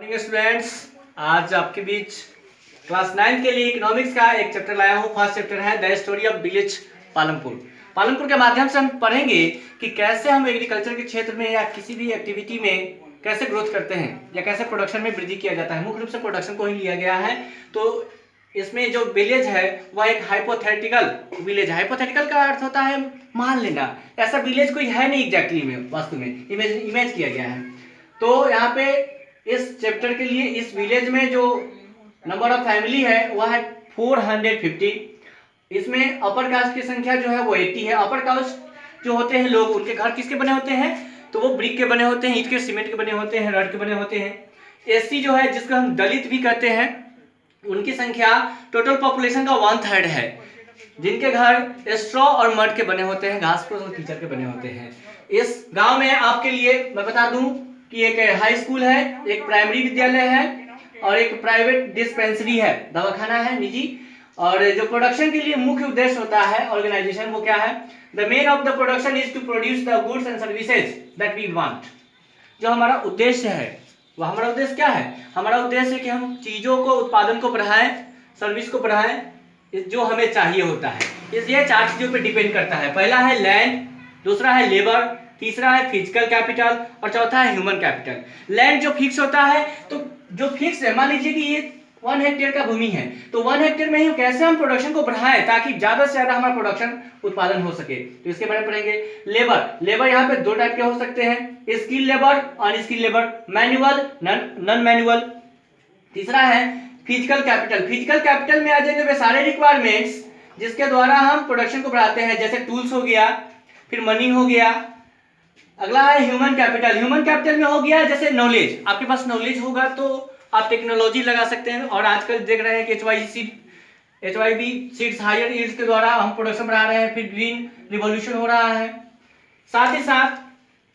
Morning students, आज आपके बीच class 9 के लिए इकोनॉमिक्स का एक चैप्टर लाया हूँ। फर्स्ट चैप्टर है the story of village Palampur. Palampur के माध्यम से हम पढ़ेंगे कि कैसे हम एग्रीकल्चर के क्षेत्र में या किसी भी एक्टिविटी में कैसे ग्रोथ करते हैं या कैसे प्रोडक्शन में वृद्धि किया जाता है। मुख्य रूप से प्रोडक्शन को ही लिया गया है। तो इसमें जो विलेज है वह एक हाइपोथेटिकल विलेज है। हाइपोथेटिकल का अर्थ होता है मान लेना, ऐसा विलेज कोई है नहीं एग्जैक्टली में, वास्तव में इमेज किया गया है। तो यहाँ पे इस चैप्टर के लिए इस विलेज में जो नंबर ऑफ फैमिली है वह है 450। इसमें अपर कास्ट की संख्या जो है वो 80 है। अपर कास्ट जो होते हैं लोग, उनके घर किसके बने होते हैं? तो वो ब्रिक के बने होते हैं, ईंट के, सीमेंट के बने होते हैं, रड के बने होते हैं। एससी जो है, जिसको हम दलित भी कहते हैं, उनकी संख्या टोटल पॉपुलेशन का 1/3 है, जिनके घर स्ट्रॉ और मड के बने होते हैं, घास फूस और कीचड़ के बने होते हैं। इस गांव में आपके लिए मैं बता दूं कि एक हाई स्कूल है, एक प्राइमरी विद्यालय है और एक प्राइवेट डिस्पेंसरी है, दवाखाना है निजी। और जो प्रोडक्शन के लिए मुख्य उद्देश्य होता है ऑर्गेनाइजेशन, वो क्या है? The main of the production is to produce the goods and services that we want. जो हमारा उद्देश्य है, वह हमारा उद्देश्य क्या है? हमारा उद्देश्य है कि हम चीजों को, उत्पादन को बढ़ाएं, सर्विस को बढ़ाएं जो हमें चाहिए होता है। ये 4 चीजों पर डिपेंड करता है। पहला है लैंड, दूसरा है लेबर, तीसरा है फिजिकल कैपिटल और चौथा है ह्यूमन कैपिटल। लैंड जो फिक्स होता है, तो जो फिक्स है, मान लीजिए कि ये 1 हेक्टेयर का भूमि है, तो 1 हेक्टेयर में ही कैसे हम प्रोडक्शन को बढ़ाएं ताकि ज्यादा से ज्यादा हमारा प्रोडक्शन उत्पादन हो सके, तो इसके बारे में पढ़ेंगे। लेबर यहाँ पे 2 टाइप के हो सकते हैं, skill labour, unskilled labour, manual, non manual. तीसरा है फिजिकल कैपिटल। फिजिकल कैपिटल में आ जाएंगे वे सारे रिक्वायरमेंट्स जिसके द्वारा हम प्रोडक्शन को बढ़ाते हैं, जैसे टूल्स हो गया, फिर मनी हो गया। अगला है ह्यूमन कैपिटल। ह्यूमन कैपिटल में हो गया जैसे नॉलेज, आपके पास नॉलेज होगा तो आप टेक्नोलॉजी लगा सकते हैं। और आजकल देख रहे हैं कि HYB सीड्स हायर यील्ड्स के द्वारा हम प्रोडक्शन बढ़ा रहे हैं, फिर ग्रीन रिवॉल्यूशन हो रहा है। साथ ही साथ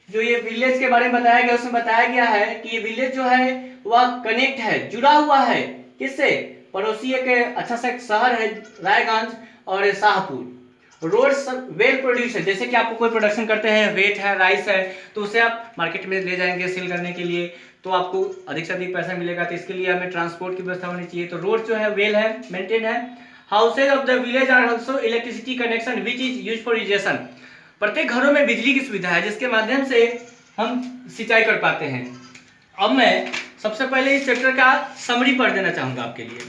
जो ये विलेज के बारे में बताया गया, उसमें बताया गया है कि ये विलेज जो है वह कनेक्ट है, जुड़ा हुआ है किससे? पड़ोसी एक अच्छा सा एक शहर है रायगंज और शाहपुर। रोड्स वेल प्रोड्यूस है, जैसे कि आपको कोई प्रोडक्शन करते हैं, वेट है, राइस है, तो उसे आप मार्केट में ले जाएंगे सेल करने के लिए, तो आपको अधिक से अधिक पैसा मिलेगा। तो इसके लिए हमें ट्रांसपोर्ट की व्यवस्था होनी चाहिए। तो रोड जो है वेल है, मेंटेन है। Houses of the village are also electricity connection which is used for irrigation. प्रत्येक घरों में बिजली की सुविधा है जिसके माध्यम से हम सिंचाई कर पाते हैं। अब मैं सबसे पहले इस चैप्टर का समरी पढ़ देना चाहूंगा आपके लिए।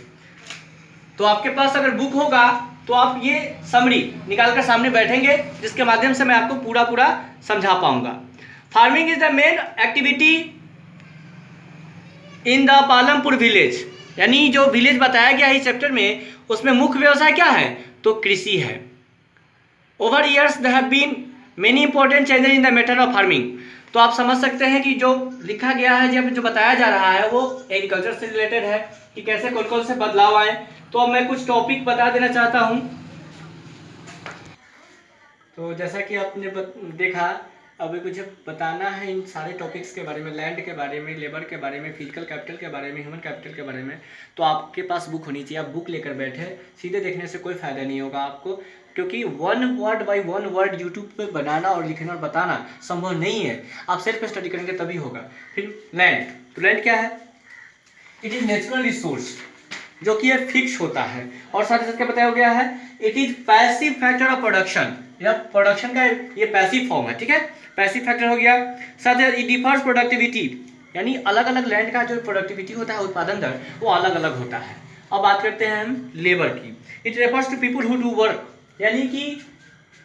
तो आपके पास अगर बुक होगा तो आप ये समरी निकाल कर सामने बैठेंगे, जिसके माध्यम से मैं आपको पूरा समझा पाऊंगा। Farming is the main activity in the Palampur village. यानी जो विलेज बताया गया है इस चैप्टर में, उसमें मुख्य व्यवसाय क्या है? तो कृषि है। Over years there have been many important changes in the method of farming. तो आप समझ सकते हैं कि जो लिखा गया है, जो बताया जा रहा है, वो एग्रीकल्चर से रिलेटेड है कि कैसे कौन से बदलाव आए। तो अब मैं कुछ टॉपिक बता देना चाहता हूं। तो जैसा कि आपने देखा, अभी मुझे बताना है इन सारे टॉपिक्स के बारे में, लैंड के बारे में, लेबर के बारे में, फिजिकल कैपिटल के बारे में, ह्यूमन कैपिटल के बारे में। तो आपके पास बुक होनी चाहिए। आप बुक लेकर बैठे, सीधे देखने से कोई फायदा नहीं होगा आपको, क्योंकि 1 वर्ड बाय 1 वर्ड यूट्यूब पे बनाना और लिखना और बताना संभव नहीं है। आप सेल्फ स्टडी करेंगे तभी होगा। फिर लैंड, तो लैंड क्या है? इट इज नेचुरल रिसोर्स जो कि ये फिक्स होता है। और साथ ही साथ क्या बताया गया है? It is passive factor of production. या प्रोडक्शन का ये पैसिव फॉर्म है, ठीक है, पैसिव फैक्टर हो गया। साथ ही इट डिफर्स प्रोडक्टिविटी, यानी अलग अलग लैंड का जो प्रोडक्टिविटी होता है, उत्पादन दर, वो अलग अलग होता है। अब बात करते हैं हम लेबर की। It refers to people who do work, यानी कि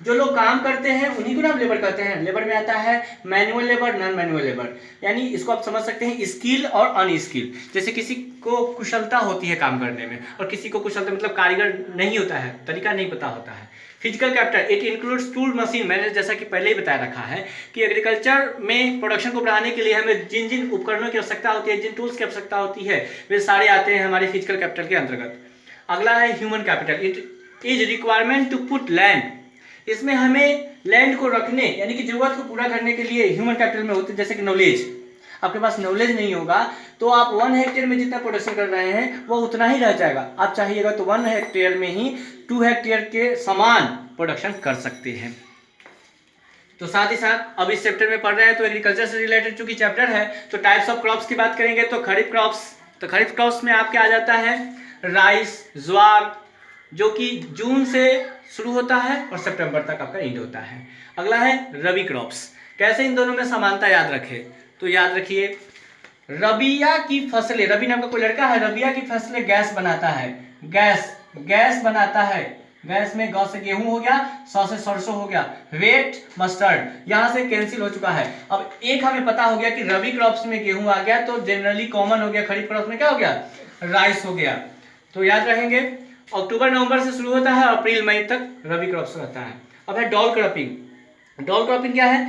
जो लोग काम करते हैं उन्हीं को ना हम लेबर कहते हैं। लेबर में आता है manual labour, non manual labour, यानी इसको आप समझ सकते हैं स्किल और अनस्किल। जैसे किसी को कुशलता होती है काम करने में और किसी को कुशलता मतलब कारीगर नहीं होता है, तरीका नहीं पता होता है। Physical capital, it includes tool machine. मैंने जैसा कि पहले ही बताया रखा है कि एग्रीकल्चर में प्रोडक्शन को बढ़ाने के लिए हमें जिन जिन उपकरणों की आवश्यकता होती है, जिन टूल्स की आवश्यकता होती है, वे सारे आते हैं हमारे फिजिकल कैपिटल के अंतर्गत। अगला है human capital. It is requirement to put land. इसमें हमें लैंड को रखने, यानी कि जरूरत को पूरा करने के लिए ह्यूमन कैपिटल में होते हैं, जैसे कि नॉलेज। आपके पास नॉलेज नहीं होगा तो आप 1 हेक्टेयर में जितना प्रोडक्शन कर रहे हैं वो उतना ही रह जाएगा। आप चाहिएगा तो 1 हेक्टेयर में ही 2 हेक्टेयर के समान प्रोडक्शन कर सकते हैं। तो साथ ही साथ अब इस चैप्टर में पढ़ रहे हैं तो एग्रीकल्चर से रिलेटेड चूंकि चैप्टर है तो टाइप्स ऑफ क्रॉप्स की बात करेंगे। तो खरीफ क्रॉप्स में आपके आ जाता है राइस, ज्वार, जो कि जून से शुरू होता है और सितंबर तक आपका एंड होता है। अगला है रबी क्रॉप्स। कैसे इन दोनों में समानता याद रखें, तो याद रखिए रबिया की फसलें, रबी नाम का कोई लड़का है, रबिया की फसलें गैस बनाता है, गैस बनाता है। गैस में गौ से गेहूं हो गया, सौ से सरसों हो गया, वेट मस्टर्ड यहां से कैंसिल हो चुका है। अब एक हमें पता हो गया कि रबी क्रॉप्स में गेहूं आ गया तो जनरली कॉमन हो गया, खरीफ क्रॉप्स में क्या हो गया, राइस हो गया। तो याद रहेंगे अक्टूबर नवंबर से शुरू होता है, अप्रैल मई तक रबी क्रॉप्स रहता है। अब है डॉल क्रॉपिंग। डॉल क्रॉपिंग क्या है,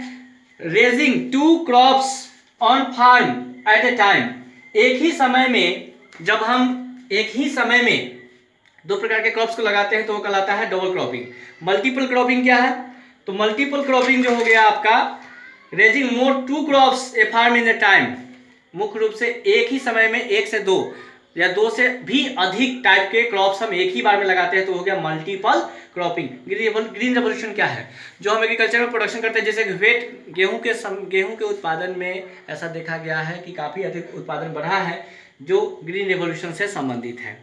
raising two crops on farm at a time. एक ही समय में जब हम एक ही समय में दो प्रकार के क्रॉप्स को लगाते हैं तो वो कहलाता है डबल क्रॉपिंग। मल्टीपल क्रॉपिंग क्या है, तो मल्टीपल क्रॉपिंग जो हो गया आपका raising more two crops a farm in the time. मुख्य रूप से एक ही समय में एक से दो या दो से भी अधिक टाइप के क्रॉप्स हम एक ही बार में लगाते हैं तो हो गया मल्टीपल क्रॉपिंग। ग्रीन रेवोल्यूशन क्या है, जो हम एग्रीकल्चर में प्रोडक्शन करते हैं, जैसे वेट गेहूं के उत्पादन में ऐसा देखा गया है कि काफ़ी अधिक उत्पादन बढ़ा है, जो ग्रीन रेवोल्यूशन से संबंधित है।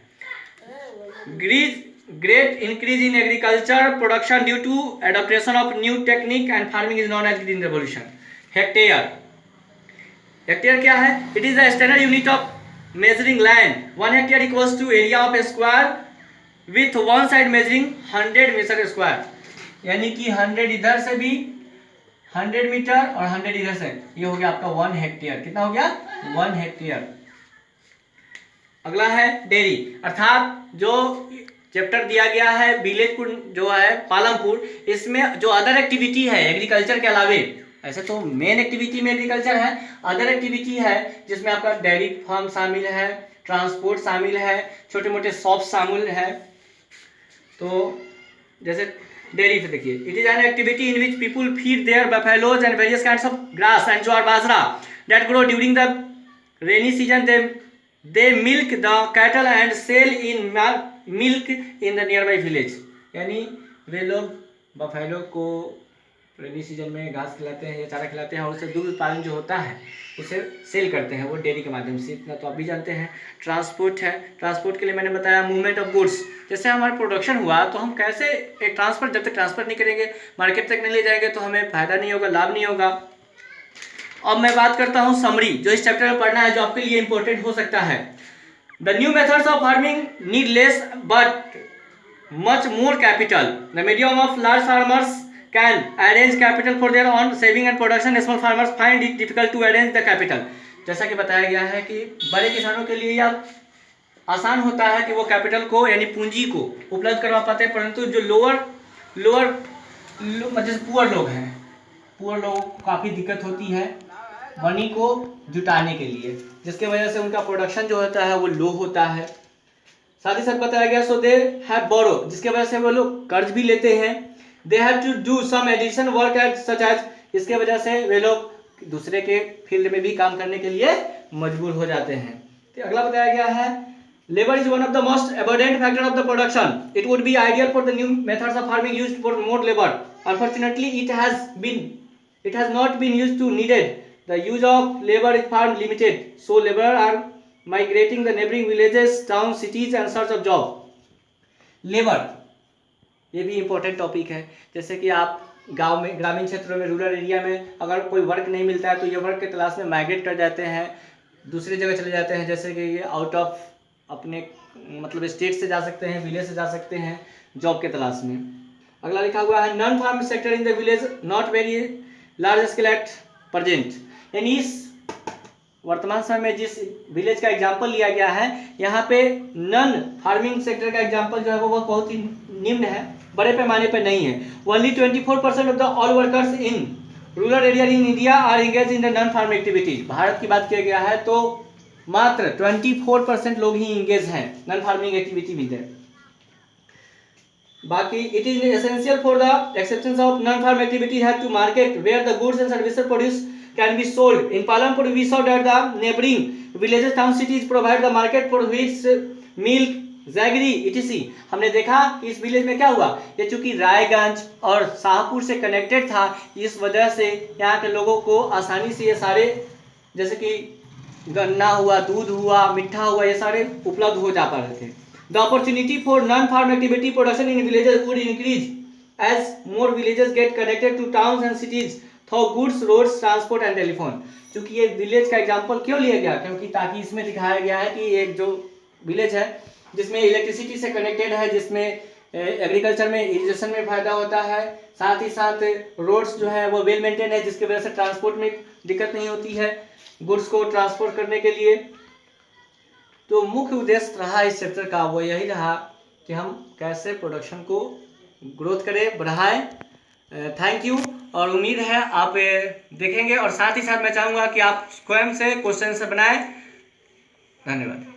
Great increase in agriculture production due to adaptation of new technique and farming is known as green revolution. Hectare क्या है, it is the standard unit of measuring land. 1 hectare equals to area of a square with one side measuring 100 metre square, यानी कि 100 इधर से भी 100 metre और 100 इधर से, ये हो गया आपका 1 हेक्टेयर। कितना हो गया, 1 हेक्टेयर। अगला है डेयरी, अर्थात जो चैप्टर दिया गया है विलेजपुर जो है पालमपुर, इसमें जो अदर एक्टिविटी है एग्रीकल्चर के अलावे, ऐसे तो मेन एक्टिविटी में एग्रीकल्चर है, अदर एक्टिविटी है जिसमें आपका डेयरी फार्म शामिल है, ट्रांसपोर्ट शामिल है, छोटे मोटे शॉप शामिल है। तो जैसे डेयरी पे देखिए, it is an activity in which people feed there buffaloes and various kinds of grass and jowar bajra that grow during the rainy season. They milk the cattle and sell in milk in the nearby village। यानी वे लोग buffalo को rainy season में घास खिलाते हैं या चारा खिलाते हैं और उससे दूध उत्पादन जो होता है उसे सेल करते हैं वो डेयरी के माध्यम से। इतना तो आप भी जानते हैं। ट्रांसपोर्ट है, ट्रांसपोर्ट के लिए मैंने बताया मूवमेंट ऑफ गुड्स, जैसे हमारा प्रोडक्शन हुआ तो हम कैसे एक ट्रांसफर, जब तक ट्रांसफर नहीं करेंगे मार्केट तक नहीं ले जाएंगे तो हमें फायदा नहीं होगा, लाभ नहीं होगा। अब मैं बात करता हूं समरी, जो इस चैप्टर में पढ़ना है, जो आपके लिए इंपॉर्टेंट हो सकता है। The new methods of farming need less but much more capital. The medium of large farmers can arrange capital for their on saving and production. Small farmers find it difficult to arrange the capital. जैसा कि बताया गया है कि बड़े किसानों के लिए यह आसान होता है कि वो कैपिटल को यानी पूंजी को उपलब्ध करवा पाते हैं, परंतु जो लोअर जैसे पुअर लोग हैं, पुअर लोगों को काफ़ी दिक्कत होती है मनी को जुटाने के लिए, जिसके वजह से उनका प्रोडक्शन जो होता है वो लो होता है। साथ ही साथ बताया गया सो दे हैव बोरो, जिसके वजह से वो लोग कर्ज भी लेते हैं। They have to do some addition work at such as, इसके वजह से वे लोग दूसरे के फील्ड में भी काम करने के लिए मजबूर हो जाते हैं। तो अगला बताया गया है labour is one of the most abundant factor of the production. It would be ideal for the new methods of farming used for more labour. Unfortunately it has not been used to needed. The use of labor is far limited, so laborers are migrating the neighboring villages, towns, cities and search of job. Labour ये भी important topic है। जैसे कि आप गांव में, ग्रामीण क्षेत्रों में, रूरल एरिया में अगर कोई वर्क नहीं मिलता है तो ये वर्क की तलाश में माइग्रेट कर जाते हैं, दूसरी जगह चले जाते हैं। जैसे कि ये आउट ऑफ अपने मतलब स्टेट से जा सकते हैं, विलेज से जा सकते हैं जॉब के तलाश में। अगला लिखा हुआ है non farm sector in the village not very large scale at present. यानी इस वर्तमान समय में जिस विलेज का एग्जाम्पल लिया गया है यहाँ पे नॉन फार्मिंग सेक्टर का एग्जाम्पल जो है वो बहुत ही निम्न है, बड़े पैमाने पर नहीं है। Only 24% of the all workers in rural area in India are engage in the non farm activities. भारत की बात किया गया है तो मात्र 24% लोग ही इंगेज हैं नॉन फार्मिंग एक्टिविटी में। बाकी it is essential for the acceptance of non farm activity have to market where the goods and services produce can be sold. In Palampur we saw that the neighboring villages, town, cities provide the market for wheat, milk, jaggery etc.. हमने देखा इस village में क्या हुआ, ये चूंकि रायगंज और शाहपुर से कनेक्टेड था, इस वजह से यहाँ के लोगों को आसानी से ये सारे, जैसे कि गन्ना हुआ, दूध हुआ, मिठा हुआ, ये सारे उपलब्ध हो जा पा रहे थे। The opportunity for non farm activity production in villages would increase as more villages get connected to towns and cities through goods, roads, transport and telephone. क्योंकि ये विलेज का एग्जाम्पल क्यों लिया गया, क्योंकि ताकि इसमें दिखाया गया है कि एक जो विलेज है जिसमें इलेक्ट्रिसिटी से कनेक्टेड है, जिसमें एग्रीकल्चर में, इरिगेशन में फायदा होता है, साथ ही साथ रोड्स जो है वो वेल मेंटेन है, जिसकी वजह से ट्रांसपोर्ट में दिक्कत नहीं होती है गुड्स को ट्रांसपोर्ट करने के लिए। तो मुख्य उद्देश्य रहा इस चैप्टर का वो यही रहा कि हम कैसे प्रोडक्शन को ग्रोथ करें, बढ़ाएं। थैंक यू, और उम्मीद है आप देखेंगे, और साथ ही साथ मैं चाहूँगा कि आप स्वयं से क्वेश्चन से बनाएं। धन्यवाद।